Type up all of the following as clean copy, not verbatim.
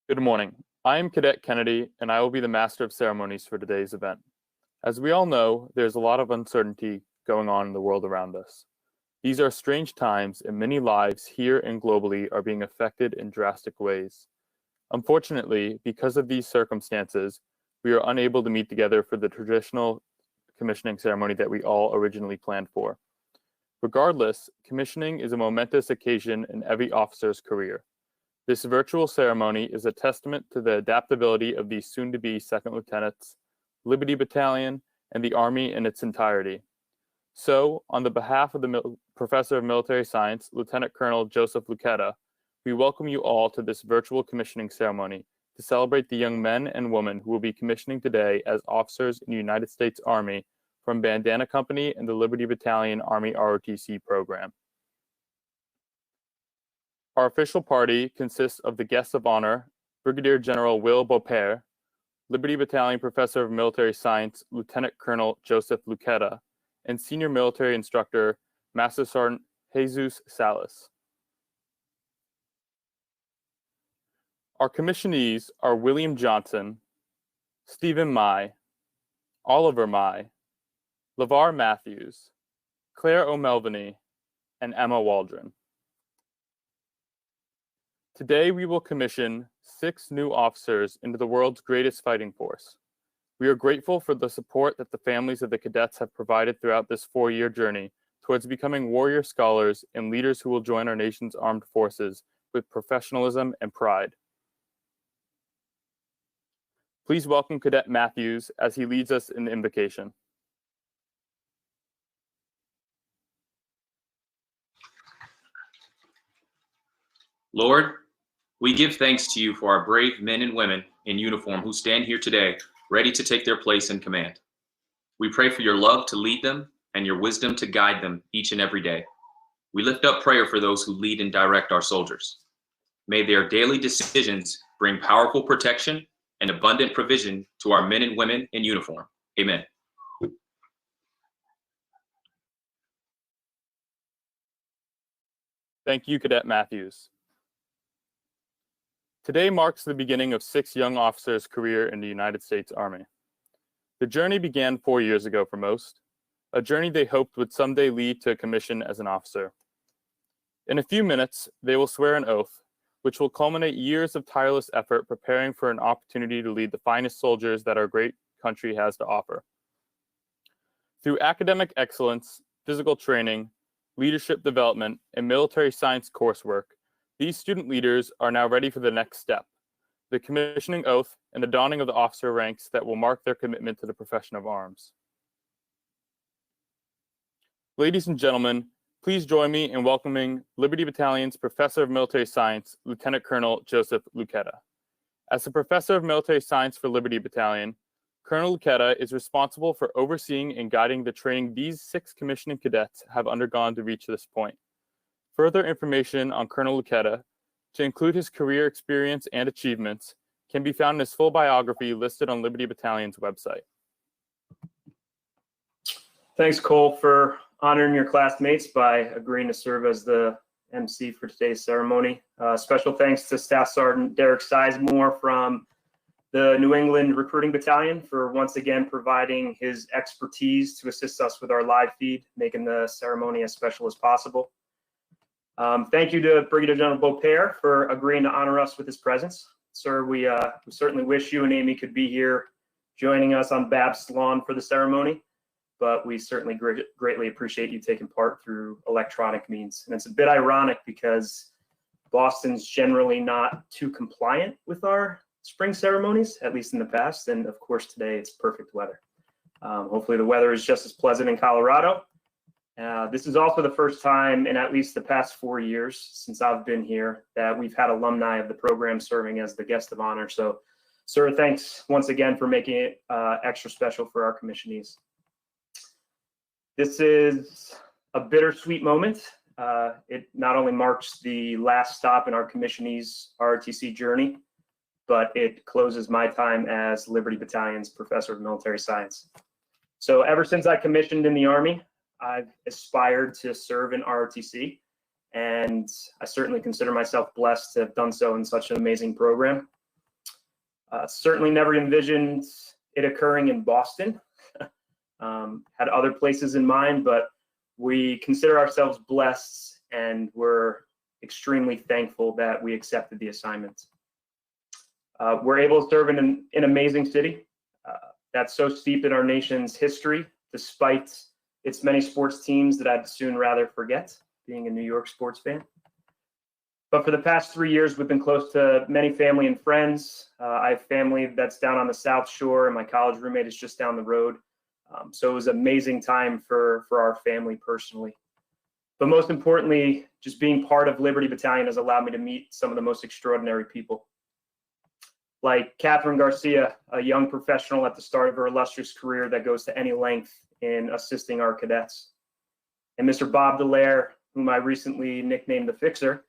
Good morning. I am Cadet Kennedy, and I will be the Master of Ceremonies for today's event. As we all know, there's a lot of uncertainty going on in the world around us. These are strange times, and many lives here and globally are being affected in drastic ways. Unfortunately, because of these circumstances, we are unable to meet together for the traditional commissioning ceremony that we all originally planned for. Regardless, commissioning is a momentous occasion in every officer's career. This virtual ceremony is a testament to the adaptability of these soon-to-be second lieutenants, Liberty Battalion, and the Army in its entirety. So, on the behalf of the Professor of Military Science, Lieutenant Colonel Joseph Luchetta, we welcome you all to this virtual commissioning ceremony to celebrate the young men and women who will be commissioning today as officers in the United States Army from Bandanna Company and the Liberty Battalion Army ROTC program. Our official party consists of the guests of honor, Brigadier General Will Beaurpere, Liberty Battalion Professor of Military Science, Lieutenant Colonel Joseph Luchetta, and Senior Military Instructor, Master Sergeant Jesus Salas. Our commissionees are William Johnson, Stephen Mai, Oliver Mai, LeVar Matthews, Claire O'Melveny, and Emma Waldron. Today, we will commission 6 new officers into the world's greatest fighting force. We are grateful for the support that the families of the cadets have provided throughout this 4-year journey towards becoming warrior scholars and leaders who will join our nation's armed forces with professionalism and pride. Please welcome Cadet Matthews as he leads us in the invocation. Lord, we give thanks to you for our brave men and women in uniform who stand here today, ready to take their place in command. We pray for your love to lead them and your wisdom to guide them each and every day. We lift up prayer for those who lead and direct our soldiers. May their daily decisions bring powerful protection and abundant provision to our men and women in uniform. Amen. Thank you, Cadet Matthews. Today marks the beginning of 6 young officers' career in the United States Army. The journey began 4 years ago for most, a journey they hoped would someday lead to a commission as an officer. In a few minutes, they will swear an oath, which will culminate years of tireless effort preparing for an opportunity to lead the finest soldiers that our great country has to offer. Through academic excellence, physical training, leadership development, and military science coursework, these student leaders are now ready for the next step, the commissioning oath and the donning of the officer ranks that will mark their commitment to the profession of arms. Ladies and gentlemen, please join me in welcoming Liberty Battalion's Professor of Military Science, Lieutenant Colonel Joseph Luchetta. As the Professor of Military Science for Liberty Battalion, Colonel Luchetta is responsible for overseeing and guiding the training these 6 commissioning cadets have undergone to reach this point. Further information on Colonel Luchetta, to include his career experience and achievements, can be found in his full biography listed on Liberty Battalion's website. Thanks, Cole, for honoring your classmates by agreeing to serve as the MC for today's ceremony. Special thanks to Staff Sergeant Derek Sizemore from the New England Recruiting Battalion for once again providing his expertise to assist us with our live feed, making the ceremony as special as possible. Thank you to Brigadier General Beaurpere for agreeing to honor us with his presence. Sir, we certainly wish you and Amy could be here joining us on BAB's lawn for the ceremony, but we certainly greatly appreciate you taking part through electronic means. And it's a bit ironic because Boston's generally not too compliant with our spring ceremonies, at least in the past. And of course, today it's perfect weather. Hopefully the weather is just as pleasant in Colorado. This is also the first time in at least the past 4 years since I've been here that we've had alumni of the program serving as the guest of honor. So, sir, thanks once again for making it extra special for our commissionees. This is a bittersweet moment. It not only marks the last stop in our commissionees' ROTC journey, but it closes my time as Liberty Battalion's Professor of Military Science. So ever since I commissioned in the Army, I've aspired to serve in ROTC, and I certainly consider myself blessed to have done so in such an amazing program. Certainly never envisioned it occurring in Boston. Had other places in mind, but we consider ourselves blessed and we're extremely thankful that we accepted the assignment. We're able to serve in an amazing city that's so steeped in our nation's history, despite its many sports teams that I'd soon rather forget, being a New York sports fan. But for the past 3 years, we've been close to many family and friends. I have family that's down on the South Shore, and my college roommate is just down the road. So it was an amazing time for our family personally. But most importantly, just being part of Liberty Battalion has allowed me to meet some of the most extraordinary people. Like Catherine Garcia, a young professional at the start of her illustrious career that goes to any length in assisting our cadets. And Mr. Bob Dallaire, whom I recently nicknamed the Fixer,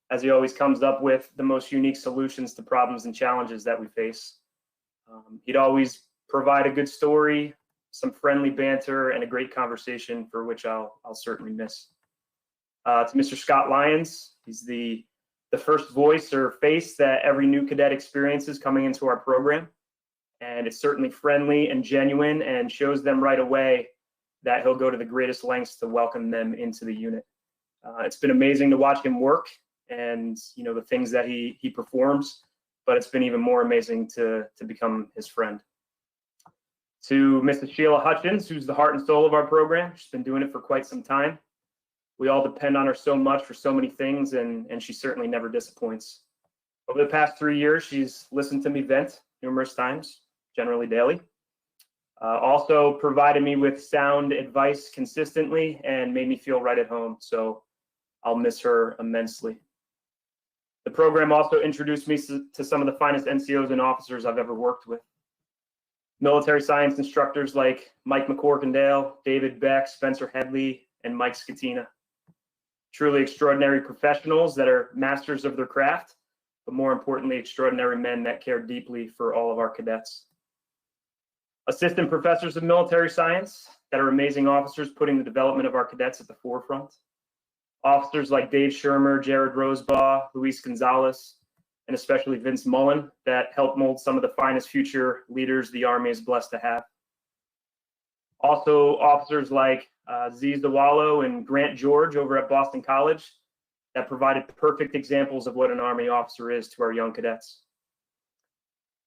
as he always comes up with the most unique solutions to problems and challenges that we face. He'd always provide a good story, some friendly banter, and a great conversation for which I'll certainly miss. To Mr. Scott Lyons, he's the first voice or face that every new cadet experiences coming into our program. And it's certainly friendly and genuine and shows them right away that he'll go to the greatest lengths to welcome them into the unit. It's been amazing to watch him work and the things that he performs, but it's been even more amazing to become his friend. To Mrs. Sheila Hutchins, who's the heart and soul of our program. She's been doing it for quite some time. We all depend on her so much for so many things, and she certainly never disappoints. Over the past 3 years, she's listened to me vent numerous times, generally daily. Also provided me with sound advice consistently and made me feel right at home, so I'll miss her immensely. The program also introduced me to some of the finest NCOs and officers I've ever worked with. Military science instructors like Mike McCorkindale, David Beck, Spencer Headley, and Mike Scatina. Truly extraordinary professionals that are masters of their craft, but more importantly, extraordinary men that care deeply for all of our cadets. Assistant professors of military science that are amazing officers putting the development of our cadets at the forefront. Officers like Dave Shermer, Jared Rosebaugh, Luis Gonzalez, and especially Vince Mullen that helped mold some of the finest future leaders the Army is blessed to have. Also, officers like Ziz Dawalo and Grant George over at Boston College that provided perfect examples of what an Army officer is to our young cadets.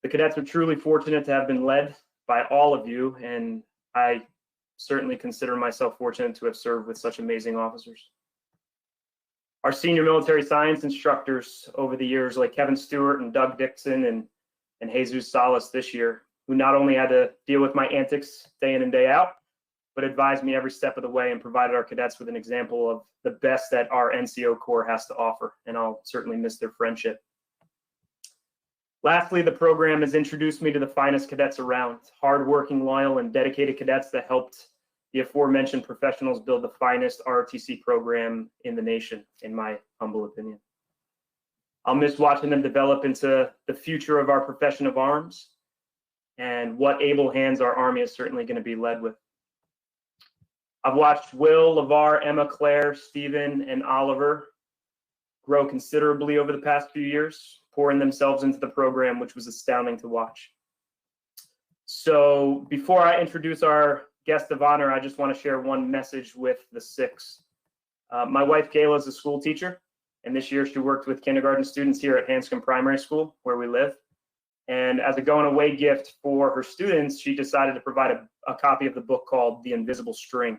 The cadets are truly fortunate to have been led by all of you, and I certainly consider myself fortunate to have served with such amazing officers. Our senior military science instructors over the years, like Kevin Stewart and Doug Dixon and Jesus Salas this year, who not only had to deal with my antics day in and day out, but advised me every step of the way and provided our cadets with an example of the best that our NCO Corps has to offer, and I'll certainly miss their friendship. Lastly, the program has introduced me to the finest cadets around, hardworking, loyal, and dedicated cadets that helped the aforementioned professionals build the finest ROTC program in the nation, in my humble opinion. I'll miss watching them develop into the future of our profession of arms, and what able hands our Army is certainly going to be led with. I've watched Will, LeVar, Emma, Claire, Stephen, and Oliver grow considerably over the past few years, pouring themselves into the program, which was astounding to watch. So before I introduce our guest of honor, I just want to share one message with the six. My wife, Kayla, is a school teacher, and this year she worked with kindergarten students here at Hanscom Primary School, where we live. And as a going away gift for her students, she decided to provide a copy of the book called The Invisible String.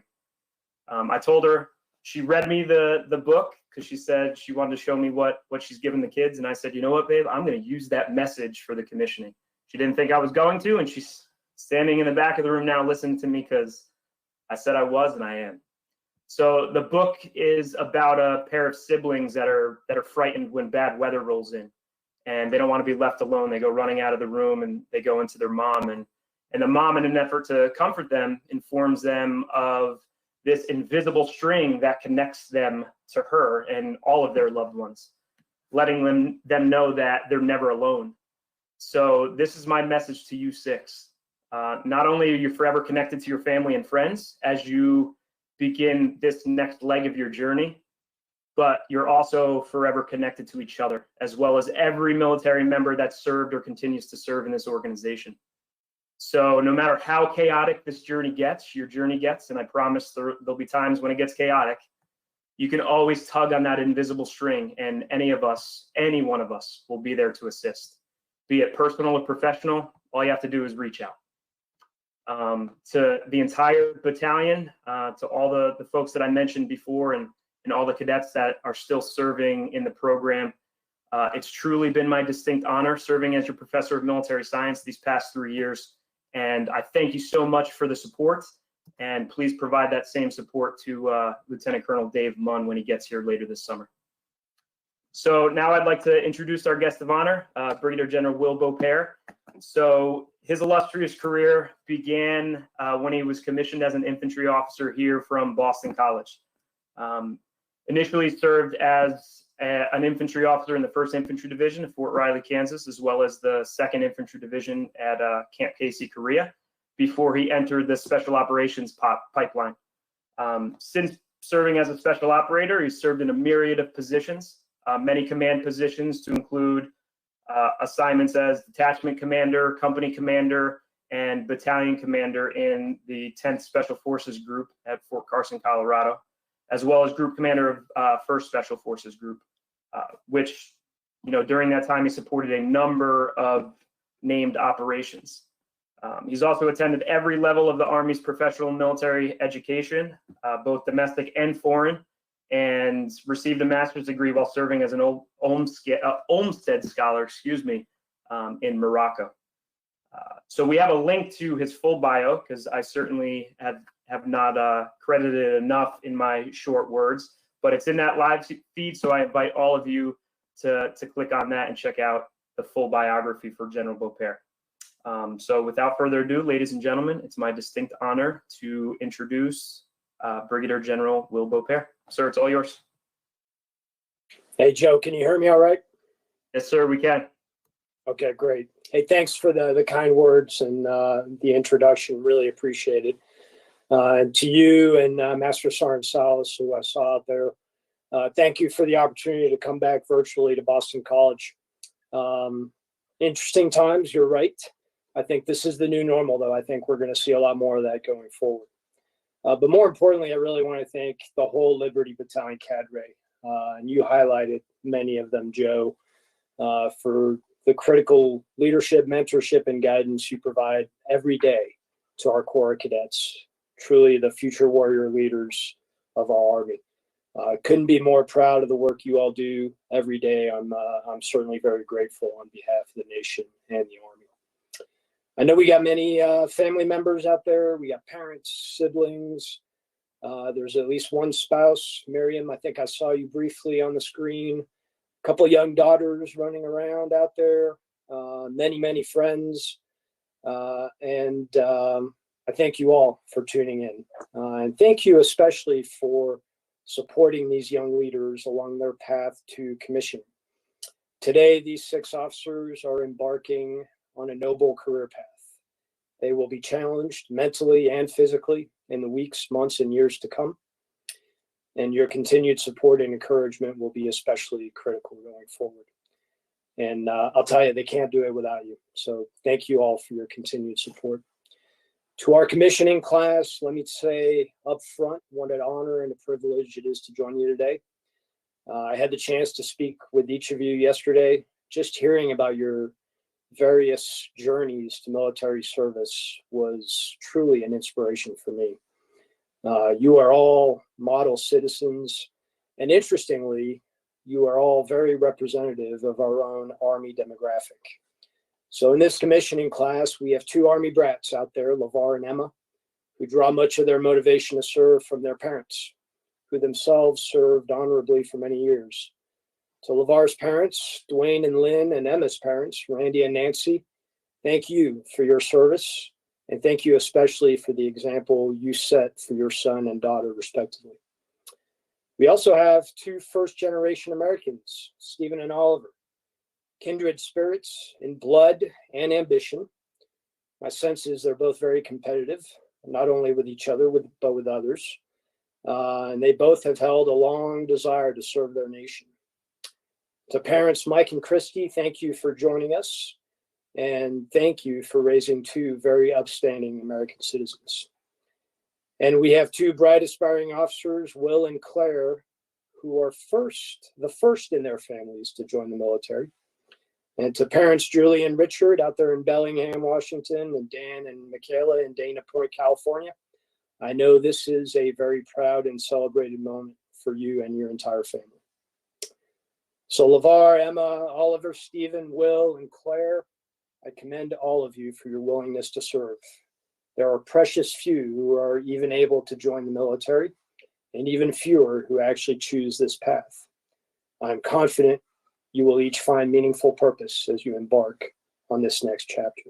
I told her, she read me the book because she said she wanted to show me what she's given the kids. And I said, you know what, babe, I'm going to use that message for the commissioning. She didn't think I was going to, and she's standing in the back of the room now listening to me because I said I was, and I am. So the book is about a pair of siblings that are frightened when bad weather rolls in, and they don't want to be left alone. They go running out of the room and they go into their mom, and the mom, in an effort to comfort them, informs them of this invisible string that connects them to her and all of their loved ones, letting them know that they're never alone. So this is my message to you six. Not only are you forever connected to your family and friends as you begin this next leg of your journey, but you're also forever connected to each other, as well as every military member that served or continues to serve in this organization. So no matter how chaotic this journey gets, your journey gets, and I promise there'll be times when it gets chaotic, you can always tug on that invisible string, and any one of us will be there to assist. Be it personal or professional, all you have to do is reach out. To the entire battalion, to all the folks that I mentioned before, and all the cadets that are still serving in the program, it's truly been my distinct honor serving as your professor of military science these past 3 years. And I thank you so much for the support, and please provide that same support to Lieutenant Colonel Dave Munn when he gets here later this summer. So now I'd like to introduce our guest of honor, Brigadier General Will Beaupere. So his illustrious career began when he was commissioned as an infantry officer here from Boston College. Initially served as an infantry officer in the 1st Infantry Division of Fort Riley, Kansas, as well as the 2nd Infantry Division at Camp Casey, Korea, before he entered the Special Operations pipeline. Since serving as a special operator, he's served in a myriad of positions, many command positions to include assignments as detachment commander, company commander, and battalion commander in the 10th Special Forces Group at Fort Carson, Colorado, as well as group commander of 1st Special Forces Group, which, during that time he supported a number of named operations. He's also attended every level of the Army's professional military education, both domestic and foreign, and received a master's degree while serving as an Olmsted scholar, in Morocco. So we have a link to his full bio, because I certainly have not credited it enough in my short words, but it's in that live feed, so I invite all of you to click on that and check out the full biography for General Beaupere. So without further ado, ladies and gentlemen, it's my distinct honor to introduce Brigadier General Will Beaupere. Sir, it's all yours. Hey, Joe, can you hear me all right? Yes, sir, we can. Okay, great. Hey, thanks for the kind words and the introduction. Really appreciate it. And to you and Master Sergeant Salas, who I saw out there, thank you for the opportunity to come back virtually to Boston College. Interesting times, you're right. I think this is the new normal, though. I think we're going to see a lot more of that going forward. But more importantly, I really want to thank the whole Liberty Battalion cadre, and you highlighted many of them, Joe, for the critical leadership, mentorship, and guidance you provide every day to our Corps of Cadets. Truly the future warrior leaders of our Army. Couldn't be more proud of the work you all do every day. I'm certainly very grateful on behalf of the nation and the Army. I know we got many family members out there. We got parents, siblings. There's at least one spouse. Miriam, I think I saw you briefly on the screen. A couple of young daughters running around out there. Many, many friends. And I thank you all for tuning in. And thank you especially for supporting these young leaders along their path to commission. Today, these 6 officers are embarking on a noble career path. They will be challenged mentally and physically in the weeks, months, and years to come. And your continued support and encouragement will be especially critical going forward. And I'll tell you, they can't do it without you. So thank you all for your continued support. To our commissioning class, let me say up front what an honor and a privilege it is to join you today. I had the chance to speak with each of you yesterday. Just hearing about your various journeys to military service was truly an inspiration for me. You are all model citizens, and interestingly, you are all very representative of our own Army demographic. So in this commissioning class, we have 2 Army brats out there, LeVar and Emma, who draw much of their motivation to serve from their parents, who themselves served honorably for many years. To LeVar's parents, Dwayne and Lynn, and Emma's parents, Randy and Nancy, thank you for your service, and thank you especially for the example you set for your son and daughter, respectively. We also have 2 first-generation Americans, Stephen and Oliver, kindred spirits in blood and ambition. My sense is they're both very competitive, not only with each other, but with others. And they both have held a long desire to serve their nation. To parents Mike and Christy, thank you for joining us. And thank you for raising 2 very upstanding American citizens. And we have 2 bright aspiring officers, Will and Claire, who are the first in their families to join the military. And to parents Julie and Richard out there in Bellingham, Washington, and Dan and Michaela in Dana Point, California, I know this is a very proud and celebrated moment for you and your entire family. So LeVar, Emma, Oliver, Stephen, Will, and Claire, I commend all of you for your willingness to serve. There are precious few who are even able to join the military, and even fewer who actually choose this path. I'm confident you will each find meaningful purpose as you embark on this next chapter.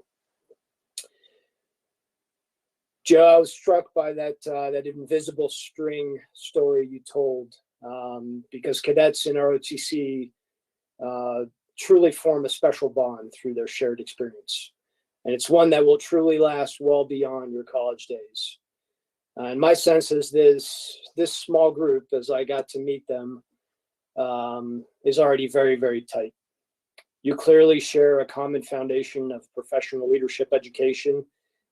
Joe, I was struck by that invisible string story you told, because cadets in ROTC truly form a special bond through their shared experience. And it's one that will truly last well beyond your college days. And my sense is this small group, as I got to meet them, is already very, very tight. You clearly share a common foundation of professional leadership education,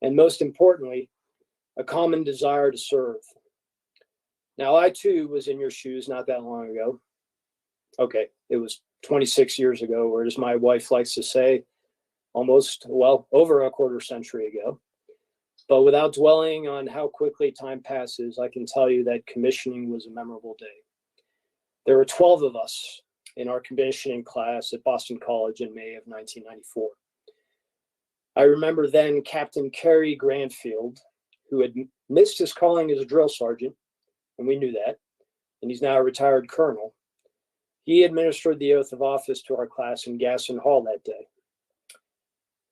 and most importantly, a common desire to serve. Now, I too was in your shoes not that long ago. Okay, it was 26 years ago, or as my wife likes to say, over a quarter century ago. But without dwelling on how quickly time passes, I can tell you that commissioning was a memorable day. There were 12 of us in our commissioning class at Boston College in May of 1994. I remember then Captain Kerry Granfield, who had missed his calling as a drill sergeant, and we knew that, and he's now a retired colonel. He administered the oath of office to our class in Gasson Hall that day.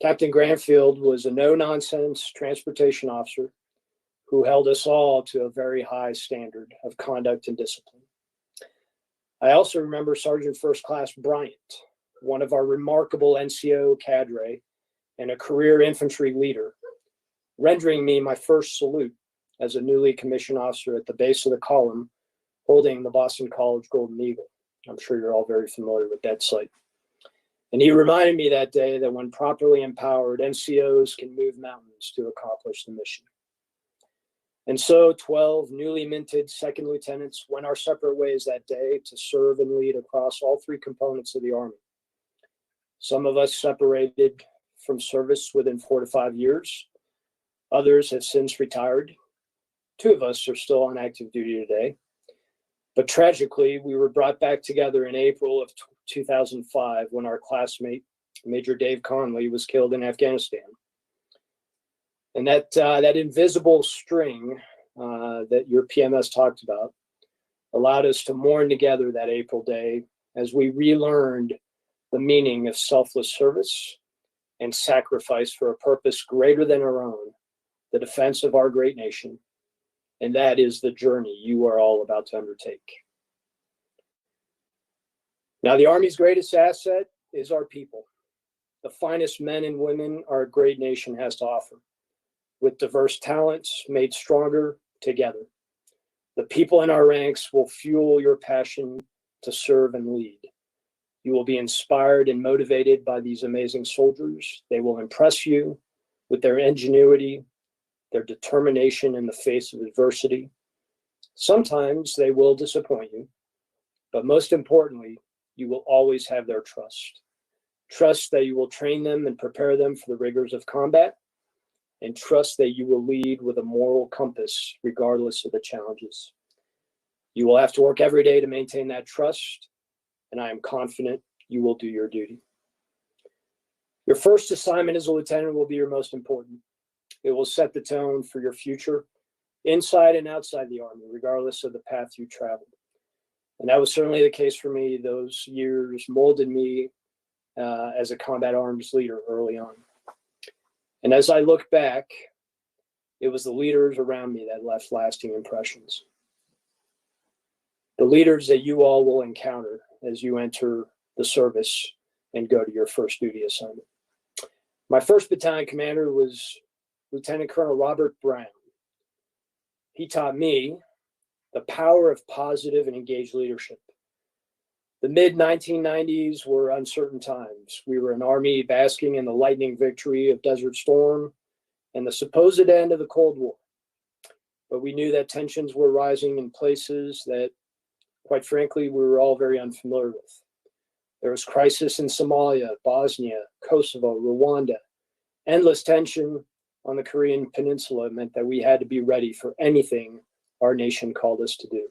Captain Granfield was a no-nonsense transportation officer who held us all to a very high standard of conduct and discipline. I also remember Sergeant First Class Bryant, one of our remarkable NCO cadre and a career infantry leader, rendering me my first salute as a newly commissioned officer at the base of the column, holding the Boston College Golden Eagle. I'm sure you're all very familiar with that sight. And he reminded me that day that when properly empowered, NCOs can move mountains to accomplish the mission. And so 12 newly minted second lieutenants went our separate ways that day to serve and lead across all 3 components of the Army. Some of us separated from service within 4 to 5 years. Others have since retired. 2 of us are still on active duty today. But tragically, we were brought back together in April of 2005 when our classmate, Major Dave Conley, was killed in Afghanistan. And that invisible string that your PMS talked about allowed us to mourn together that April day as we relearned the meaning of selfless service and sacrifice for a purpose greater than our own, the defense of our great nation. And that is the journey you are all about to undertake. Now, the Army's greatest asset is our people, the finest men and women our great nation has to offer, with diverse talents made stronger together. The people in our ranks will fuel your passion to serve and lead. You will be inspired and motivated by these amazing soldiers. They will impress you with their ingenuity, their determination in the face of adversity. Sometimes they will disappoint you, but most importantly, you will always have their trust. Trust that you will train them and prepare them for the rigors of combat, and trust that you will lead with a moral compass regardless of the challenges. You will have to work every day to maintain that trust, and I am confident you will do your duty. Your first assignment as a lieutenant will be your most important. It will set the tone for your future, inside and outside the Army, regardless of the path you traveled. And that was certainly the case for me. Those years molded me as a combat arms leader early on. And as I look back, it was the leaders around me that left lasting impressions. The leaders that you all will encounter as you enter the service and go to your first duty assignment. My first battalion commander was Lieutenant Colonel Robert Brown. He taught me the power of positive and engaged leadership. The mid-1990s were uncertain times. We were an Army basking in the lightning victory of Desert Storm and the supposed end of the Cold War. But we knew that tensions were rising in places that, quite frankly, we were all very unfamiliar with. There was crisis in Somalia, Bosnia, Kosovo, Rwanda. Endless tension on the Korean Peninsula meant that we had to be ready for anything our nation called us to do.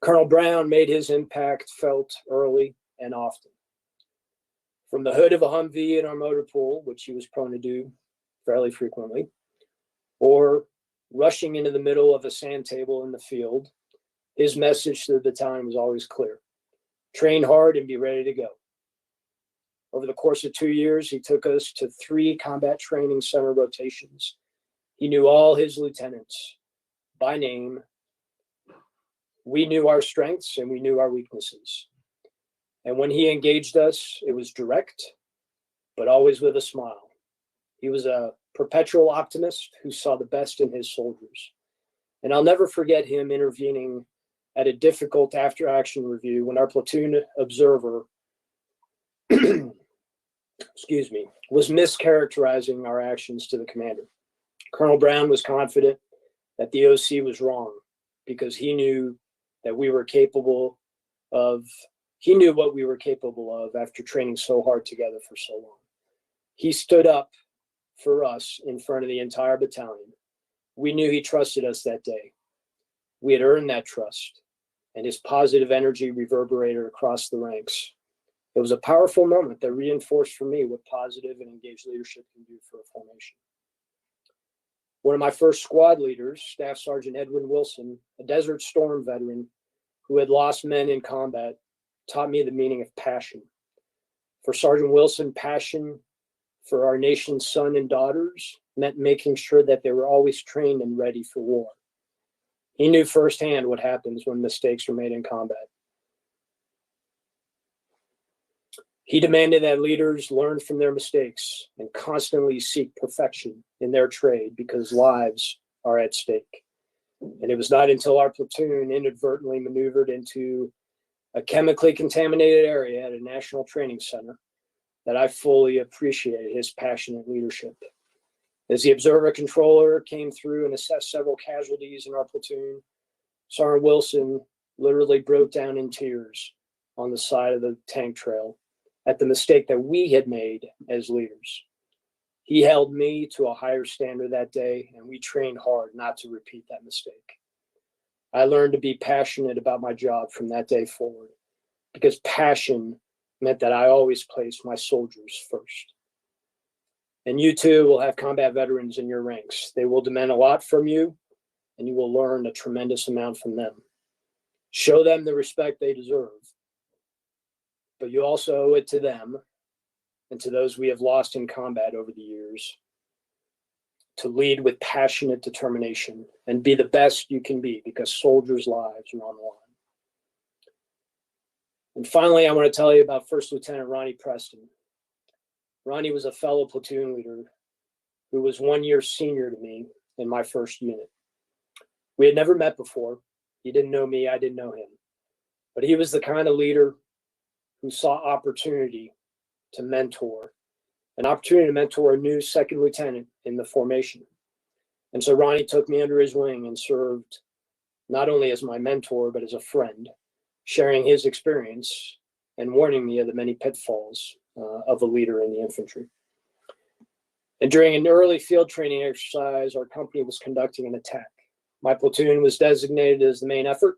Colonel Brown made his impact felt early and often. From the hood of a Humvee in our motor pool, which he was prone to do fairly frequently, or rushing into the middle of a sand table in the field, his message to the battalion was always clear: train hard and be ready to go. Over the course of 2 years, he took us to 3 combat training center rotations. He knew all his lieutenants by name. We knew our strengths and we knew our weaknesses. And when he engaged us, it was direct, but always with a smile. He was a perpetual optimist who saw the best in his soldiers. And I'll never forget him intervening at a difficult after-action review when our platoon observer was mischaracterizing our actions to the commander. Colonel Brown was confident that the OC was wrong because he knew that we were capable of, he knew what we were capable of after training so hard together for so long. He stood up for us in front of the entire battalion. We knew he trusted us that day. We had earned that trust, and his positive energy reverberated across the ranks. It was a powerful moment that reinforced for me what positive and engaged leadership can do for a formation. One of my first squad leaders, Staff Sergeant Edwin Wilson, a Desert Storm veteran who had lost men in combat, taught me the meaning of passion. For Sergeant Wilson, passion for our nation's sons and daughters meant making sure that they were always trained and ready for war. He knew firsthand what happens when mistakes were made in combat. He demanded that leaders learn from their mistakes and constantly seek perfection in their trade because lives are at stake. And it was not until our platoon inadvertently maneuvered into a chemically contaminated area at a national training center that I fully appreciated his passionate leadership. As the observer controller came through and assessed several casualties in our platoon, Sergeant Wilson literally broke down in tears on the side of the tank trail at the mistake that we had made as leaders. He held me to a higher standard that day, and we trained hard not to repeat that mistake. I learned to be passionate about my job from that day forward, because passion meant that I always placed my soldiers first. And you too will have combat veterans in your ranks. They will demand a lot from you, and you will learn a tremendous amount from them. Show them the respect they deserve, but you also owe it to them and to those we have lost in combat over the years to lead with passionate determination and be the best you can be, because soldiers' lives are on the line. And finally, I want to tell you about First Lieutenant Ronnie Preston. Ronnie was a fellow platoon leader who was 1 year senior to me in my first unit. We had never met before. He didn't know me, I didn't know him. But he was the kind of leader who saw opportunity to mentor, an opportunity to mentor a new second lieutenant in the formation. And so Ronnie took me under his wing and served not only as my mentor, but as a friend, sharing his experience and warning me of the many pitfalls of a leader in the infantry. And during an early field training exercise, our company was conducting an attack. My platoon was designated as the main effort,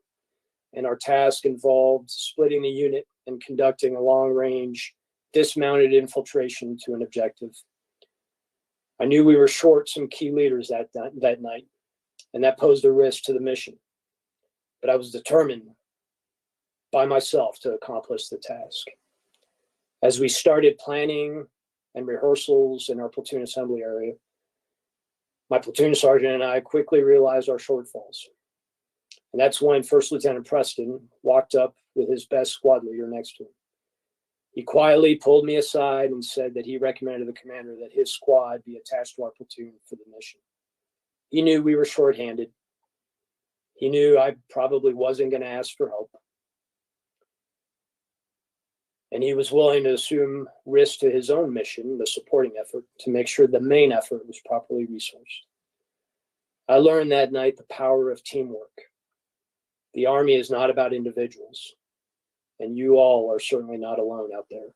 and our task involved splitting the unit and conducting a long-range dismounted infiltration to an objective. I knew we were short some key leaders that night, and that posed a risk to the mission. But I was determined by myself to accomplish the task. As we started planning and rehearsals in our platoon assembly area, my platoon sergeant and I quickly realized our shortfalls. And that's when First Lieutenant Preston walked up with his best squad leader next to him. He quietly pulled me aside and said that he recommended to the commander that his squad be attached to our platoon for the mission. He knew we were shorthanded. He knew I probably wasn't going to ask for help. And he was willing to assume risk to his own mission, the supporting effort, to make sure the main effort was properly resourced. I learned that night the power of teamwork. The Army is not about individuals, and you all are certainly not alone out there.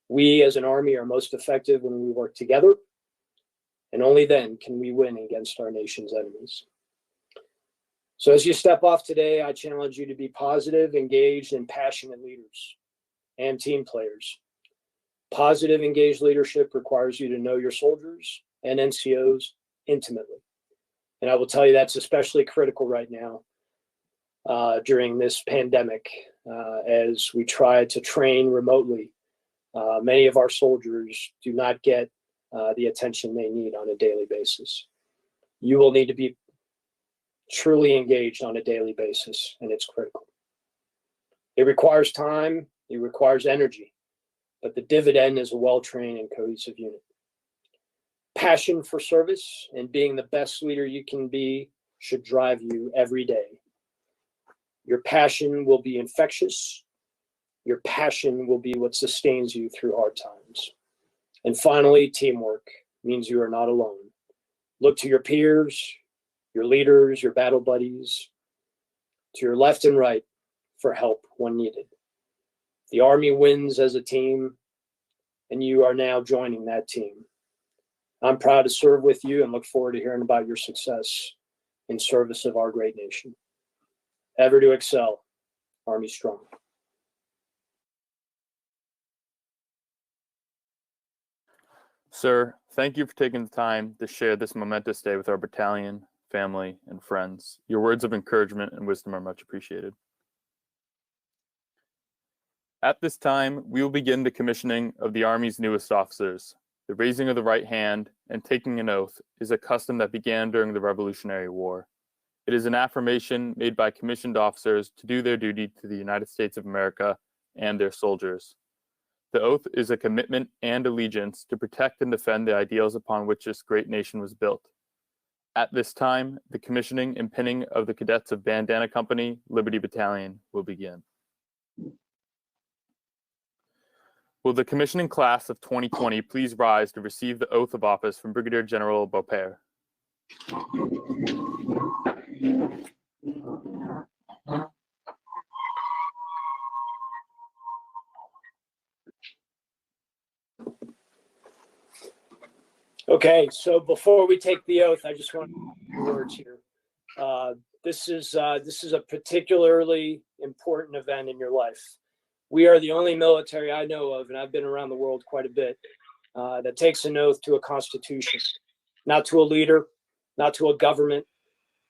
We as an Army are most effective when we work together, and only then can we win against our nation's enemies. So as you step off today, I challenge you to be positive, engaged, and passionate leaders and team players. Positive, engaged leadership requires you to know your soldiers and NCOs intimately. And I will tell you that's especially critical right now during this pandemic as we try to train remotely. Many of our soldiers do not get the attention they need on a daily basis. You will need to be truly engaged on a daily basis, and it's critical. It requires time. It requires energy, but the dividend is a well-trained and cohesive unit. Passion for service and being the best leader you can be should drive you every day. Your passion will be infectious. Your passion will be what sustains you through hard times. And finally, teamwork means you are not alone. Look to your peers, your leaders, your battle buddies, to your left and right for help when needed. The Army wins as a team, and you are now joining that team. I'm proud to serve with you and look forward to hearing about your success in service of our great nation. Ever to excel, Army strong. Sir, thank you for taking the time to share this momentous day with our battalion, family, and friends. Your words of encouragement and wisdom are much appreciated. At this time, we will begin the commissioning of the Army's newest officers. The raising of the right hand and taking an oath is a custom that began during the Revolutionary War. It is an affirmation made by commissioned officers to do their duty to the United States of America and their soldiers. The oath is a commitment and allegiance to protect and defend the ideals upon which this great nation was built. At this time, the commissioning and pinning of the cadets of Bandanna Company, Liberty Battalion will begin. Will the commissioning class of 2020 please rise to receive the oath of office from Brigadier General Beaurpere? Okay, so before we take the oath, I just want to say words here. This is a particularly important event in your life. We are the only military I know of, and I've been around the world quite a bit, that takes an oath to a constitution, not to a leader, not to a government,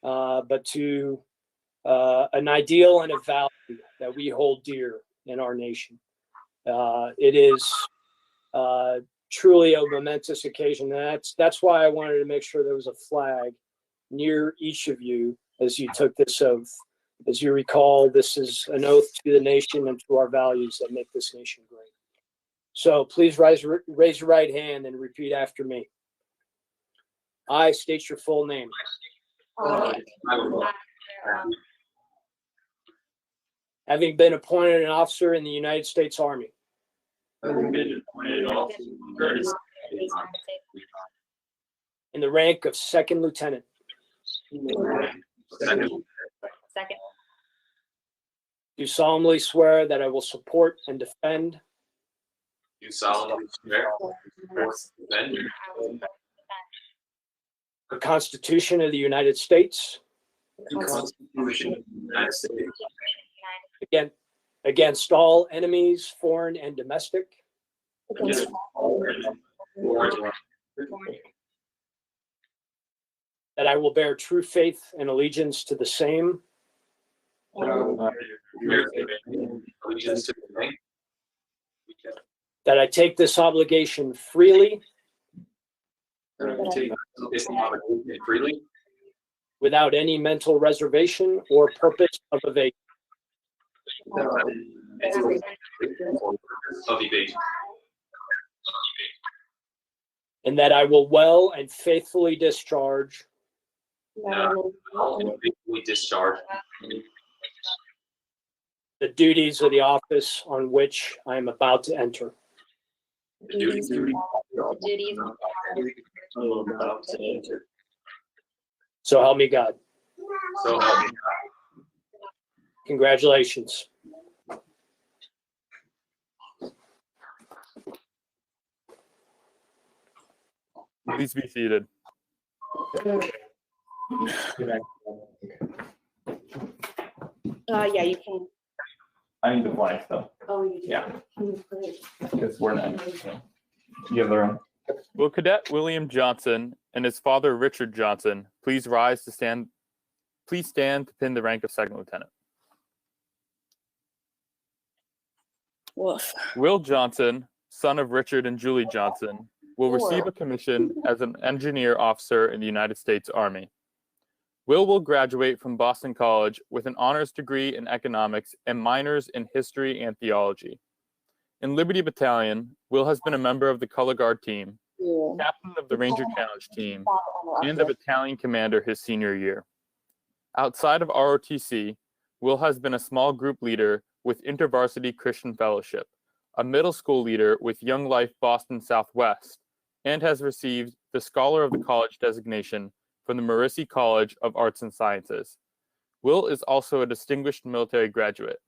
but to an ideal and a value that we hold dear in our nation. It is truly a momentous occasion. And that's why I wanted to make sure there was a flag near each of you as you took this oath. As you recall, this is an oath to the nation and to our values that make this nation great. So please raise your right hand and repeat after me. I state your full name. Having been appointed an officer in the United States Army. In the rank of second lieutenant. Second. Do solemnly swear that I will support and defend You solemnly swear to defend the Constitution of the United States the Constitution of the United States against all enemies, foreign and domestic, against all foreign that I will bear true faith and allegiance to the same allegiance to the same, that I take this obligation freely take this obligation freely without any mental reservation or purpose of evasion, of evasion, and that I will well and faithfully discharge and faithfully discharge the duties of the office on which I am about to enter. the duties So help me God. so help me Congratulations. Please be seated. Yeah, you can. I need the flags though, Oh, you do. Yeah. Great. because we're not. You have the room. Will Cadet William Johnson and his father Richard Johnson please rise to stand? Please stand to pin the rank of second lieutenant. Woof. Will Johnson, son of Richard and Julie Johnson, will receive a commission as an engineer officer in the United States Army. Will graduate from Boston College with an honors degree in economics and minors in history and theology. In Liberty Battalion, Will has been a member of the Color Guard team, captain of the Ranger Challenge team, and the battalion commander his senior year. Outside of ROTC, Will has been a small group leader with InterVarsity Christian Fellowship, a middle school leader with Young Life Boston Southwest, and has received the Scholar of the College designation from the Marissi College of Arts and Sciences. Will is also a distinguished military graduate.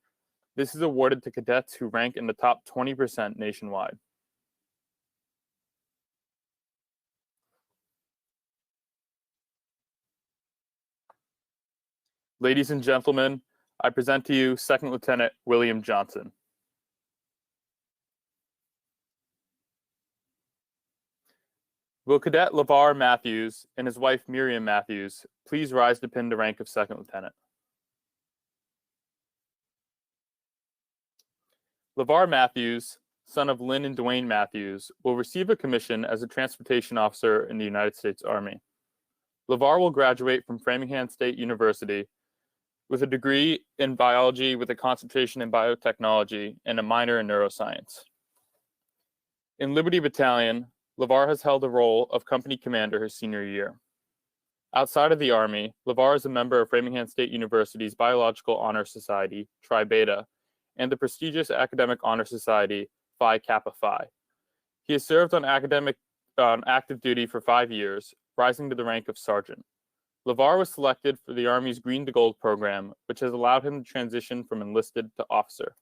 This is awarded to cadets who rank in the top 20% nationwide. Ladies and gentlemen, I present to you Second Lieutenant William Johnson. Will Cadet LeVar Matthews and his wife Miriam Matthews please rise to pin the rank of second lieutenant? LeVar Matthews, son of Lynn and Dwayne Matthews, will receive a commission as a transportation officer in the United States Army. LeVar will graduate from Framingham State University with a degree in biology with a concentration in biotechnology and a minor in neuroscience. In Liberty Battalion, LeVar has held the role of company commander his senior year. Outside of the Army, LeVar is a member of Framingham State University's Biological Honor Society, Tri Beta, and the prestigious Academic Honor Society, Phi Kappa Phi. He has served on active duty for 5 years, rising to the rank of sergeant. LeVar was selected for the Army's Green to Gold program, which has allowed him to transition from enlisted to officer.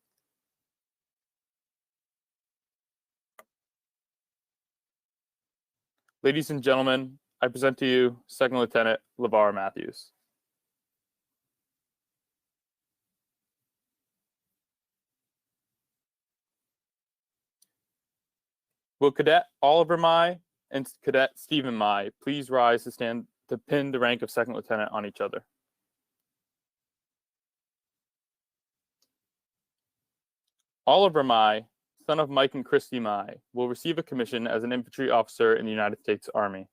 Ladies and gentlemen, I present to you Second Lieutenant LeVar Matthews. Will Cadet Oliver Mai and Cadet Stephen Mai please rise to stand to pin the rank of second lieutenant on each other? Oliver Mai, son of Mike and Christy Mai, will receive a commission as an infantry officer in the United States Army.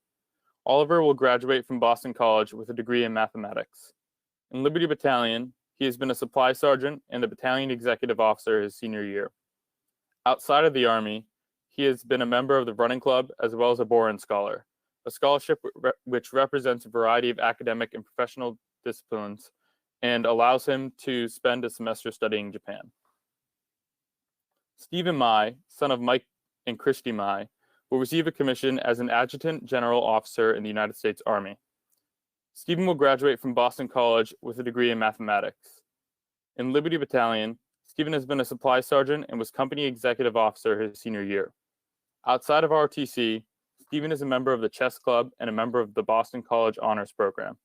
Oliver will graduate from Boston College with a degree in mathematics. In Liberty Battalion, he has been a supply sergeant and the battalion executive officer his senior year. Outside of the Army, he has been a member of the running club as well as a Boren Scholar, a scholarship which represents a variety of academic and professional disciplines and allows him to spend a semester studying Japan. Stephen Mai, son of Mike and Christy Mai, will receive a commission as an adjutant general officer in the United States Army. Stephen will graduate from Boston College with a degree in mathematics. In Liberty Battalion, Stephen has been a supply sergeant and was company executive officer his senior year. Outside of ROTC, Stephen is a member of the chess club and a member of the Boston College Honors Program.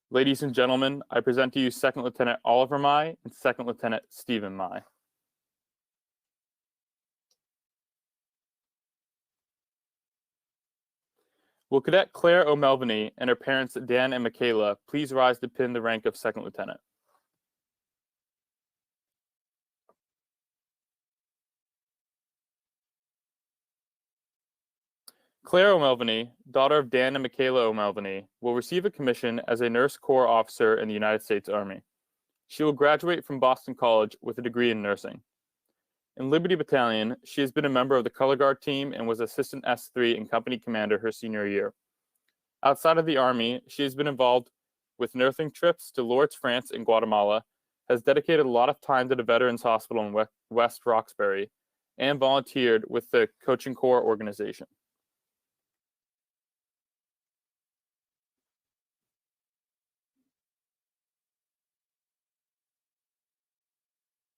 Ladies and gentlemen, I present to you Second Lieutenant Oliver Mai and Second Lieutenant Stephen Mai. Will Cadet Claire O'Melveny and her parents Dan and Michaela please rise to pin the rank of Second Lieutenant? Claire O'Melveny, daughter of Dan and Michaela O'Melveny, will receive a commission as a Nurse Corps officer in the United States Army. She will graduate from Boston College with a degree in nursing. In Liberty Battalion, she has been a member of the Color Guard team and was Assistant S3 and Company Commander her senior year. Outside of the Army, she has been involved with nursing trips to Lourdes, France and Guatemala, has dedicated a lot of time to the Veterans Hospital in West Roxbury, and volunteered with the Coaching Corps organization.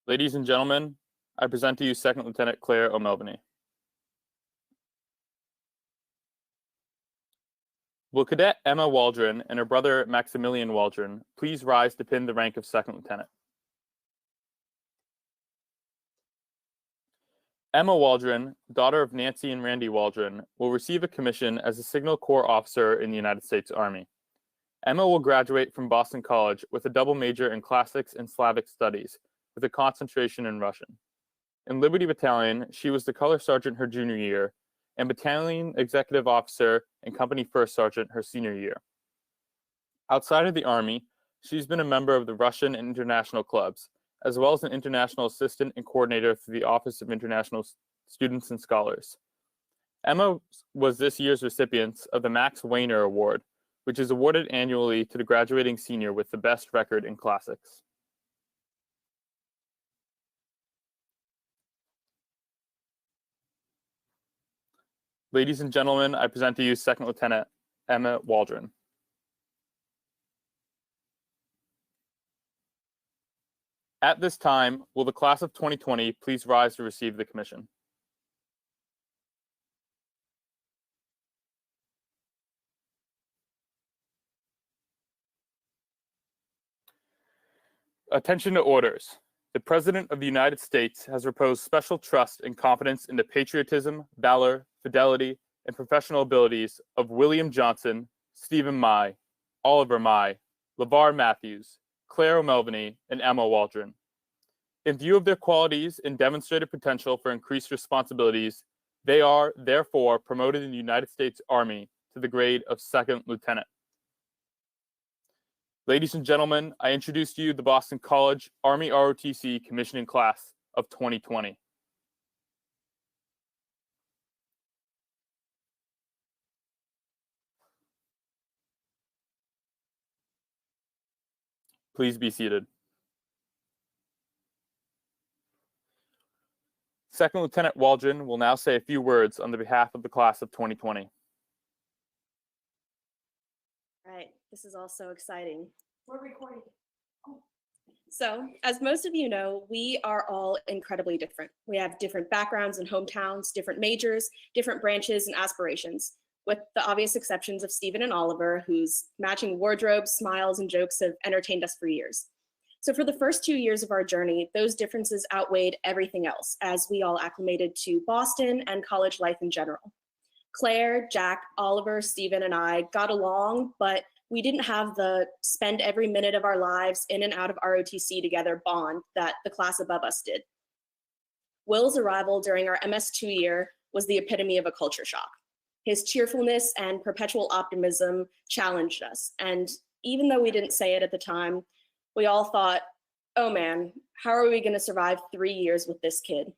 Ladies and gentlemen, I present to you Second Lieutenant Claire O'Melveny. Will Cadet Emma Waldron and her brother Maximilian Waldron please rise to pin the rank of Second Lieutenant? Emma Waldron, daughter of Nancy and Randy Waldron, will receive a commission as a Signal Corps officer in the United States Army. Emma will graduate from Boston College with a double major in Classics and Slavic Studies, with a concentration in Russian. In Liberty Battalion, she was the Color Sergeant her junior year, and Battalion Executive Officer and Company First Sergeant her senior year. Outside of the Army, she's been a member of the Russian and international clubs, as well as an international assistant and coordinator for the Office of International Students and Scholars. Emma was this year's recipient of the Max Weiner Award, which is awarded annually to the graduating senior with the best record in classics. Ladies and gentlemen, I present to you Second Lieutenant Emma Waldron. At this time, will the class of 2020 please rise to receive the commission? Attention to orders. The President of the United States has reposed special trust and confidence in the patriotism, valor, fidelity, and professional abilities of William Johnson, Stephen Mai, Oliver Mai, LeVar Matthews, Claire O'Melveny, and Emma Waldron. In view of their qualities and demonstrated potential for increased responsibilities, they are, therefore, promoted in the United States Army to the grade of Second Lieutenant. Ladies and gentlemen, I introduce to you the Boston College Army ROTC Commissioning Class of 2020. Please be seated. Second Lieutenant Waldron will now say a few words on the behalf of the class of 2020. All right, this is all so exciting. We're recording. So, as most of you know, we are all incredibly different. We have different backgrounds and hometowns, different majors, different branches and aspirations. with the obvious exceptions of Stephen and Oliver, whose matching wardrobes, smiles, and jokes have entertained us for years. So for the first 2 years of our journey, those differences outweighed everything else as we all acclimated to Boston and college life in general. Claire, Jack, Oliver, Stephen, and I got along, but we didn't have the spend every minute of our lives in and out of ROTC together bond that the class above us did. Will's arrival during our MS2 year was the epitome of a culture shock. His cheerfulness and perpetual optimism challenged us, and even though we didn't say it at the time, we all thought, oh man, how are we going to survive 3 years with this kid?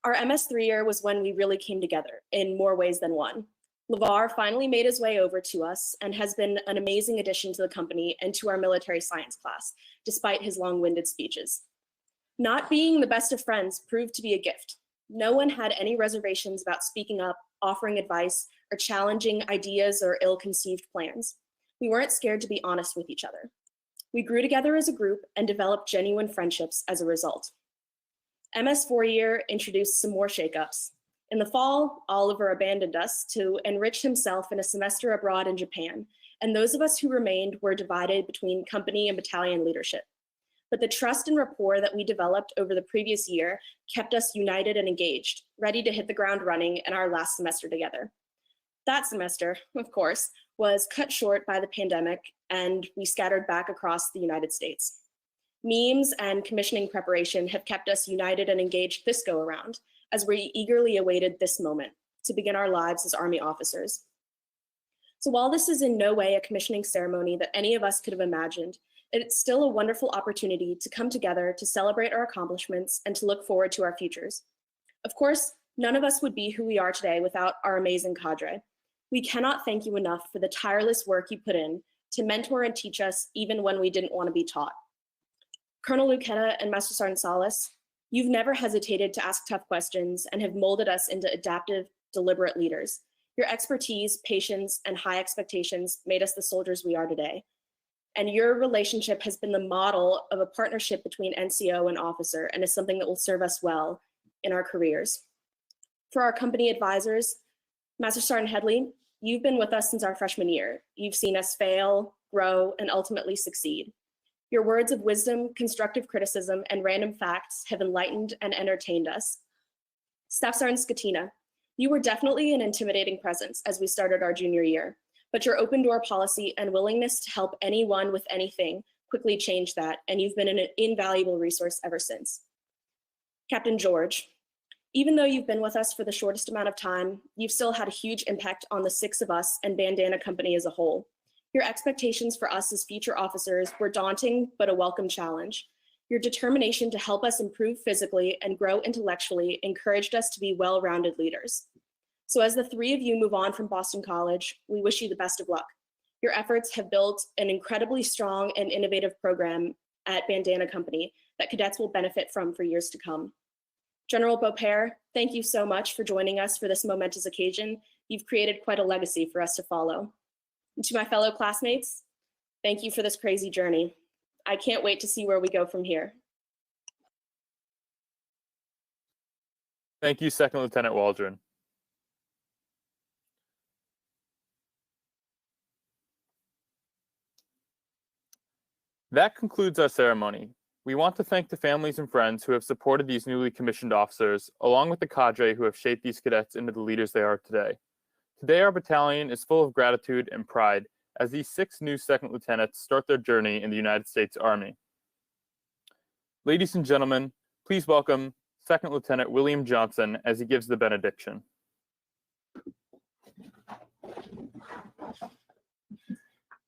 Our MS3 year was when we really came together in more ways than one. LeVar finally made his way over to us and has been an amazing addition to the company and to our military science class, despite his long-winded speeches. Not being the best of friends proved to be a gift. No one had any reservations about speaking up, offering advice, or challenging ideas or ill-conceived plans. We weren't scared to be honest with each other. We grew together as a group and developed genuine friendships as a result. MS4 year introduced some more shakeups. In the fall, Oliver abandoned us to enrich himself in a semester abroad in Japan, and those of us who remained were divided between company and battalion leadership. But the trust and rapport that we developed over the previous year kept us united and engaged, ready to hit the ground running in our last semester together. That semester, of course, was cut short by the pandemic, and we scattered back across the United States. Memes and commissioning preparation have kept us united and engaged this go around, as we eagerly awaited this moment to begin our lives as Army officers. So while this is in no way a commissioning ceremony that any of us could have imagined, it's still a wonderful opportunity to come together to celebrate our accomplishments and to look forward to our futures. Of course, none of us would be who we are today without our amazing cadre. We cannot thank you enough for the tireless work you put in to mentor and teach us even when we didn't want to be taught. Colonel Luchetta and Master Sergeant Salas, you've never hesitated to ask tough questions and have molded us into adaptive, deliberate leaders. Your expertise, patience, and high expectations made us the soldiers we are today. And your relationship has been the model of a partnership between NCO and officer and is something that will serve us well in our careers. For our company advisors, Master Sergeant Headley, you've been with us since our freshman year. You've seen us fail, grow, and ultimately succeed. Your words of wisdom, constructive criticism, and random facts have enlightened and entertained us. Staff Sergeant Scatina, you were definitely an intimidating presence as we started our junior year, but your open door policy and willingness to help anyone with anything quickly changed that, and you've been an invaluable resource ever since. Captain George, even though you've been with us for the shortest amount of time, you've still had a huge impact on the 6 of us and Bandanna Company as a whole. Your expectations for us as future officers were daunting, but a welcome challenge. Your determination to help us improve physically and grow intellectually encouraged us to be well-rounded leaders. So as the 3 of you move on from Boston College, we wish you the best of luck. Your efforts have built an incredibly strong and innovative program at Bandanna Company that cadets will benefit from for years to come. General Beaurpere, thank you so much for joining us for this momentous occasion. You've created quite a legacy for us to follow. And to my fellow classmates, thank you for this crazy journey. I can't wait to see where we go from here. Thank you, Second Lieutenant Waldron. That concludes our ceremony. We want to thank the families and friends who have supported these newly commissioned officers, along with the cadre who have shaped these cadets into the leaders they are today. Today, our battalion is full of gratitude and pride as these 6 new second lieutenants start their journey in the United States Army. Ladies and gentlemen, please welcome Second Lieutenant William Johnson as he gives the benediction.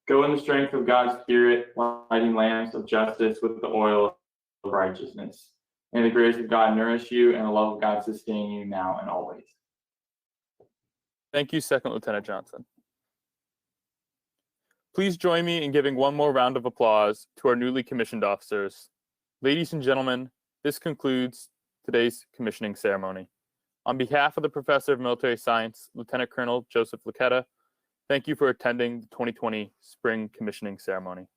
Go in the strength of God's Spirit, lighting lamps of justice with the oil of righteousness. May the grace of God nourish you and the love of God sustain you now and always. Thank you, Second Lieutenant Johnson. Please join me in giving one more round of applause to our newly commissioned officers. Ladies and gentlemen, this concludes today's commissioning ceremony. On behalf of the Professor of Military Science, Lieutenant Colonel Joseph Luchetta, thank you for attending the 2020 Spring Commissioning Ceremony.